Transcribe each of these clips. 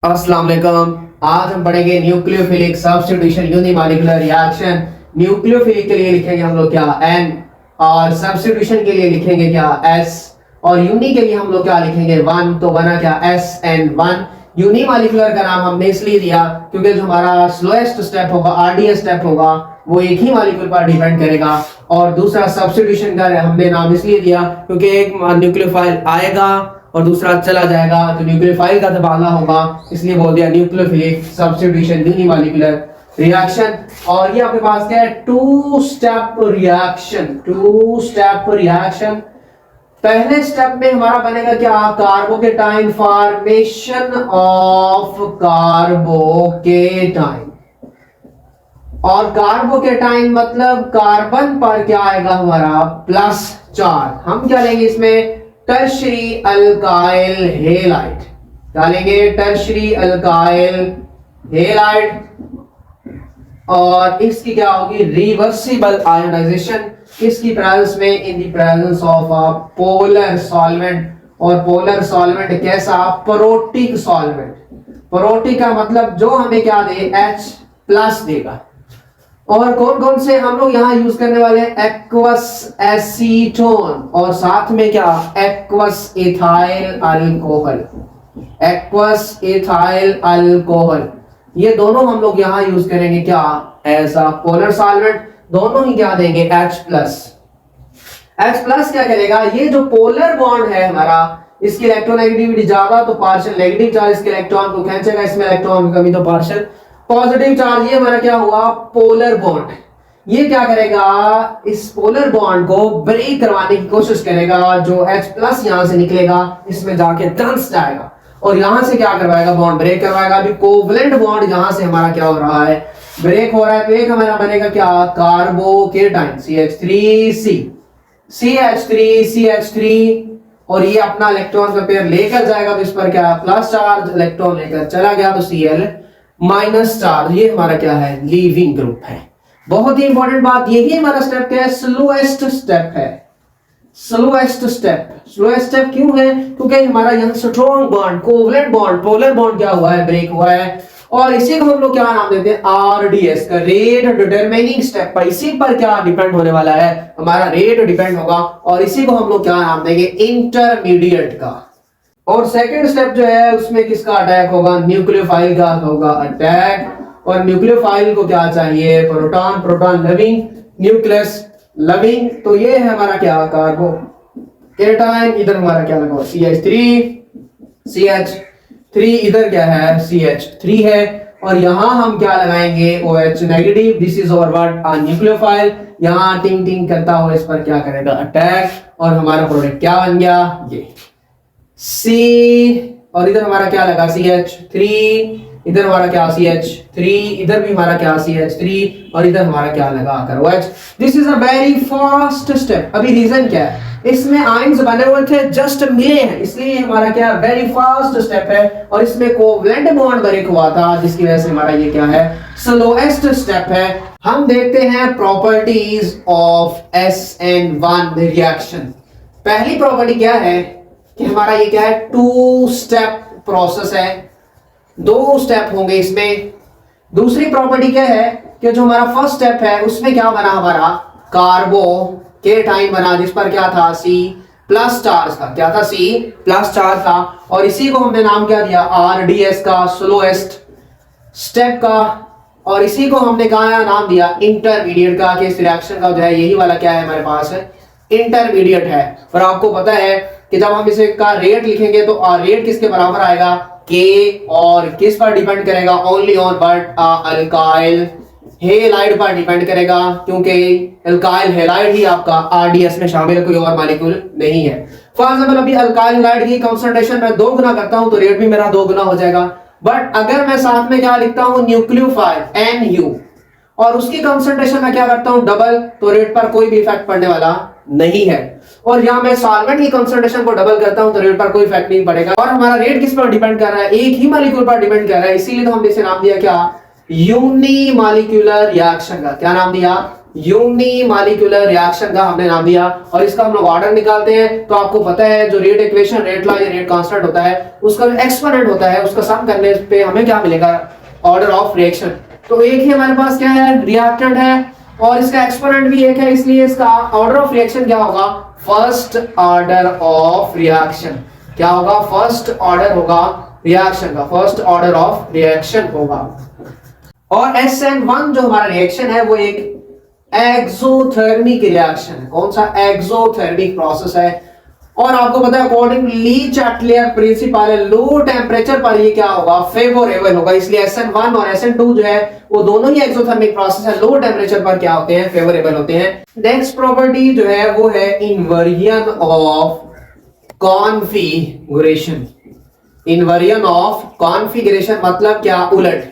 अस्सलाम वालेकुम। आज हम पढ़ेंगे nucleophilic substitution unimolecular reaction. Nucleophilic के लिए लिखेंगे हम लोग क्या N, और सब्स्टिट्यूशन के लिए लिखेंगे क्या S, और यूनि के लिए हम लोग क्या लिखेंगे 1। तो बना क्या SN1। यूनिमॉलिक्यूलर का नाम हमने इसलिए दिया क्योंकि जो हमारा स्लोएस्ट स्टेप होगा RDS स्टेप होगा वो एक ही मॉलिक्यूल पर डिपेंड करेगा, और दूसरा सब्स्टिट्यूशन का हमने नाम इसलिए दिया क्योंकि एक न्यूक्लियोफाइल आएगा और दूसरा चला जाएगा तो न्यूक्लियोफाइल का तबादला होगा, इसलिए बोल दिया न्यूक्लियोफिलिक सब्स्टिट्यूशन यूनिमॉलिक्यूलर रिएक्शन। और ये आपके पास क्या है, टू स्टेप रिएक्शन। पहले स्टेप में हमारा बनेगा क्या, कार्बोकेटाइन फॉर्मेशन ऑफ कार्बोकेटाइन। और कार्बोकेटाइन मतलब कार्बन पर क्या आएगा हमारा प्लस चार्ज। हम क्या लेंगे इसमें, टर्शरी अल्काइल हेलाइड डालेंगे, टर्शरी अल्काइल हेलाइड। और इसकी क्या होगी, रिवर्सिबल आयोनाइजेशन इसकी प्रेजेंस में, in the presence of a polar solvent. और पोलर सॉल्वेंट कैसा, प्रोटिक सॉल्वेंट। प्रोटिक का मतलब जो हमें क्या दे, H प्लस देगा। और कौन कौन से हम लोग यहाँ यूज करने वाले हैं, एक्वस एसीटोन, और साथ में क्या, aqueous ethyl alcohol. Aqueous ethyl alcohol ये दोनों हम लोग यहाँ यूज करेंगे क्या, एज अ पोलर सॉल्वेंट। दोनों ही क्या देंगे, H प्लस। H प्लस क्या करेगा, ये जो पोलर बॉन्ड है हमारा, इसकी इलेक्ट्रोनेगेटिविटी ज्यादा तो पार्शियल नेगेटिव चार्ज इसके इलेक्ट्रॉन को खींचेगा, इसमें इलेक्ट्रॉन की कमी तो पार्शियल पॉजिटिव चार्ज। ये हमारा क्या हुआ, पोलर बॉन्ड। ये क्या करेगा, इस पोलर बॉन्ड को ब्रेक करवाने की कोशिश करेगा। जो H प्लस यहां से निकलेगा इसमें जाके टंस जाएगा और यहां से क्या करवाएगा, बॉन्ड ब्रेक करवाएगा। अभी कोवलेंट बॉन्ड यहां से हमारा क्या हो रहा है, ब्रेक हो रहा है। तो एक हमारा बनेगा क्या, कार्बोकेटाइन CH3C, CH3 और ये अपना इलेक्ट्रॉन का पेयर लेकर जाएगा तो इस पर क्या, प्लस चार्ज, इलेक्ट्रॉन लेकर चला गया तो Cl माइनस चार्ज। ये हमारा क्या है, लीविंग ग्रुप है। बहुत ही इंपॉर्टेंट बात, यही हमारा स्टेप क्या है, स्लोएस्ट स्टेप है। स्लोएस्ट स्टेप क्यों है, क्योंकि हमारा यहाँ strong bond, covalent bond, polar bond क्या हुआ है, ब्रेक हुआ है। और इसी को हम लोग क्या नाम देते हैं, RDS का रेट डिटरमिनिंग स्टेप पर। इसी पर क्या डिपेंड होने वाला है, हमारा रेट डिपेंड होगा, और इसी को हम लोग क्या नाम देंगे, इंटरमीडिएट का। और सेकंड स्टेप जो है उसमें किसका अटैक होगा, न्यूक्लियोफाइल का होगा अटैक। और न्यूक्लियोफाइल को क्या चाहिए, प्रोटॉन लविंग, न्यूक्लियस लविंग। तो ये है हमारा क्या, कार्बोकेटाइन। इधर हमारा क्या लगा, CH3 इधर क्या है, CH3 है। और यहां हम क्या लगाएंगे, OH negative. This is our what, a nucleophile. यहां टिंग टिंग करता हुआ इस पर क्या करेगा, अटैक। और हमारा प्रोडक्ट क्या बन गया, ये C। और इधर हमारा क्या लगा, CH3। इधर हमारा क्या, CH3। इधर भी हमारा क्या, CH3। और इधर हमारा क्या लगा कर OH। This is a very fast step. अभी रीजन क्या है, इसमें आयंस बने हुए थे, जस्ट मिले हैं, इसलिए हमारा क्या, वेरी फास्ट स्टेप है। और इसमें कोवलेंट बॉन्ड ब्रेक हुआ था जिसकी वजह से हमारा ये क्या है, स्लोएस्ट स्टेप है। हम देखते हैं प्रॉपर्टीज ऑफ SN1 रिएक्शन। पहली प्रॉपर्टी क्या है कि हमारा ये क्या है, टू स्टेप प्रोसेस है, दो स्टेप होंगे इसमें। दूसरी प्रॉपर्टी क्या है कि जो हमारा फर्स्ट स्टेप है उसमें क्या बना, हमारा कार्बोकेटाइन बना, जिस पर क्या था, C प्लस चार्ज था। क्या था, C प्लस चार्ज था। और इसी को हमने नाम क्या दिया, RDS का, स्लोएस्ट स्टेप का। और इसी को हमने कहा नाम दिया इंटरमीडिएट का, कि इस रिएक्शन का जो है यही वाला क्या है हमारे पास, इंटरमीडिएट है। और आपको पता है कि जब हम इसे का रेट लिखेंगे तो रेट किसके बराबर आएगा, K। और किस पर डिपेंड करेगा, only on but alkyl halide पर डिपेंड करेगा, क्योंकि अल्काइल हेलाइड ही आपका RDS में शामिल है, कोई और मॉलिक्यूल नहीं है। फॉर एग्जांपल अभी अल्काइल हेलाइड की कंसंट्रेशन मैं 2 गुना करता हूं तो रेट भी मेरा 2 गुना हो जाएगा। बट अगर मैं साथ में क्या लिखता हूं, न्यूक्लियोफाइल NU, और उसकी कंसंट्रेशन में क्या करता हूं, डबल, तो रेट पर कोई भी इफेक्ट पड़ने वाला नहीं है। और यहां मैं सॉल्वेंट की कंसंट्रेशन को डबल करता हूं तो रेट पर कोई इफेक्ट नहीं पड़ेगा। और हमारा रेट किस पर डिपेंड कर रहा है, एक ही मॉलिक्यूल पर डिपेंड कर रहा है, इसीलिए तो हमने इसे नाम दिया क्या, यूनिमॉलिक्यूलर रिएक्शन का। क्या नाम दिया, यूनिमॉलिक्यूलर रिएक्शन का हमने नाम दिया, और इसका हम लोग ऑर्डर निकालते हैं। तो आपको पता है जो रेट इक्वेशन, रेट लॉ या रेट कांस्टेंट होता है, उसका जो एक्सपोनेंट होता है उसका सम करने पे हमें क्या मिलेगा, ऑर्डर ऑफ रिएक्शन। तो एक ही हमारे पास क्या है, रिएक्टेंट है, और इसका एक्सपोनेंट भी एक है, इसलिए इसका ऑर्डर ऑफ रिएक्शन क्या होगा, फर्स्ट ऑर्डर ऑफ रिएक्शन। क्या होगा, फर्स्ट ऑर्डर होगा रिएक्शन का, फर्स्ट ऑर्डर ऑफ रिएक्शन होगा। और SN1 जो हमारा रिएक्शन है वो एक एक्सोथर्मिक रिएक्शन है। कौन सा, एक्सोथर्मिक प्रोसेस है। और आपको पता है अकॉर्डिंग ली-चाटलियर प्रिंसिपल, लो टेम्परेचर पर ये क्या होगा, फेवरेबल होगा। इसलिए SN1 और SN2 जो है वो दोनों ही एक्सोथर्मिक प्रोसेस है, लो टेम्परेचर पर क्या होते हैं, फेवरेबल होते हैं। नेक्स्ट प्रॉपर्टी जो है वो है inversion of configuration. Inversion of configuration मतलब क्या, उलट,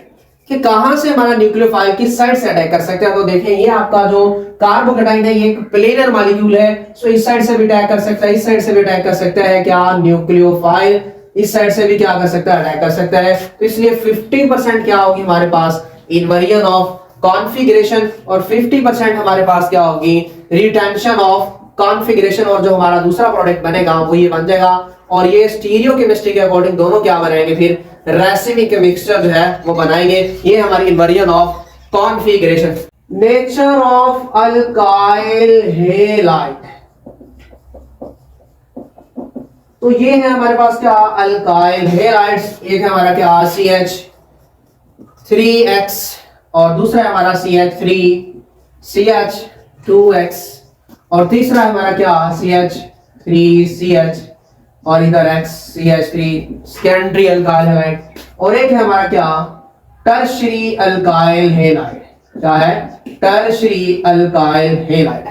कि कहां से हमारा न्यूक्लियोफाइल किस साइड से अटैक कर सकते हैं। तो देखें ये आपका जो कार्बोकेटाइन है ये एक प्लेनर मॉलिक्यूल है, सो इस साइड से भी अटैक कर सकता है, इस साइड से भी अटैक कर सकता है। क्या, न्यूक्लियोफाइल इस साइड से भी क्या कर सकता है, अटैक कर सकता है। तो इसलिए 50% क्या होगी हमारे पास इन्वर्जन ऑफ कॉन्फिगरेशन, और 50% हमारे पास क्या होगी, रिटेंशन ऑफ कॉन्फिगरेशन। और जो हमारा दूसरा प्रोडक्ट बनेगा वो ये बन जाएगा, और ये स्टीरियोकेमिस्ट्री के अकॉर्डिंग दोनों क्या बनाएंगे, फिर रैसिमिक मिक्सचर जो है वो बनाएंगे। ये हमारी inversion of configuration. Nature of alkyl halide, तो ये है हमारे पास क्या, अल्काइल हेलाइड्स। एक है हमारा क्या, CH3X, और दूसरा है हमारा CH3CH2X, और तीसरा है हमारा क्या, CH3CH, और इधर X CH3 secondary alkyl halide, और एक है हमारा क्या, टर्शरी अल्काइल हैलाइड। क्या है, टर्शरी अल्काइल हैलाइड।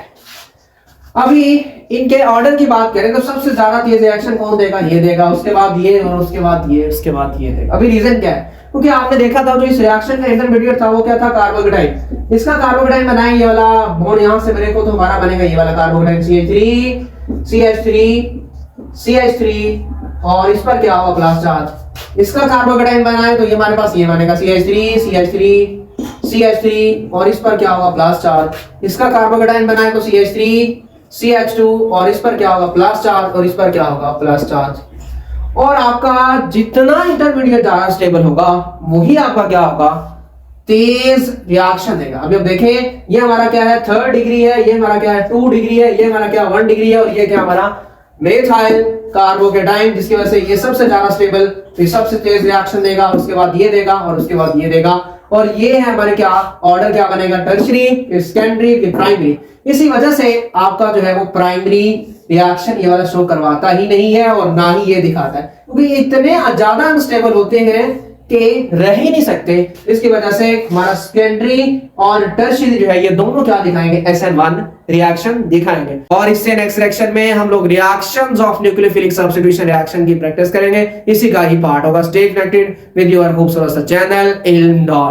अभी इनके ऑर्डर की बात करें तो सबसे ज्यादा तेज रिएक्शन कौन देगा, ये देगा, उसके बाद ये, और उसके बाद ये, उसके बाद ये देगा। अभी रीजन क्या है, क्योंकि आपने देखा था जो इस रिएक्शन का इंटरमीडिएट था वो क्या था, कार्बोकेटाइन। इसका कार्बोकेटाइन बनाए ये वाला बॉन्ड यहां से बने को, तो हमारा बनेगा ये वाला कार्बोकेटाइन CH3 और इस पर क्या होगा, प्लस चार्ज। इसका कार्बोकेटाइन बनाए तो ये हमारे पास ये बनेगा CH3 और इस पर क्या होगा, प्लस चार्ज। इसका कार्बोकेटाइन बनाए तो CH2 और इस पर क्या होगा, प्लस चार्ज, और इस पर क्या होगा, प्लस चार्ज। और आपका जितना इंटरमीडिएट ज्यादा स्टेबल होगा वही आपका क्या होगा, तेज रिएक्शन देगा। अभी अब देखें ये हमारा क्या है, 3rd डिग्री है, ये हमारा क्या है, 2 डिग्री है, ये हमारा क्या 1 डिग्री है, और ये क्या हमारा मेथाइल कार्बोकेटाइन, जिसकी वजह से ये सबसे ज्यादा स्टेबल, तो ये सबसे तेज रिएक्शन देगा। उसके बाद ये देगा, और उसके बाद ये देगा, और ये है हमारे क्या ऑर्डर क्या बनेगा, टर्शरी, फिर सेकेंडरी, फिर प्राइमरी। इसी वजह से आपका जो है वो प्राइमरी रिएक्शन ये वाला शो करवाता ही नहीं है, और ना ही ये दिखाता है, क्योंकि इतने ज्यादा अनस्टेबल होते हैं कि रह ही नहीं सकते। इसकी वजह से हमारा सेकेंडरी और टर्शियरी जो है ये दोनों क्या दिखाएंगे, SN1 रिएक्शन दिखाएंगे। और इससे नेक्स्ट रिएक्शन में हम लोग reactions of nucleophilic substitution reaction की प्रैक्टिस करेंगे। इसी का ही पार्ट होगा। स्टे कनेक्टेड विद योर खूबसूरत सा चैनल इल्म डॉट।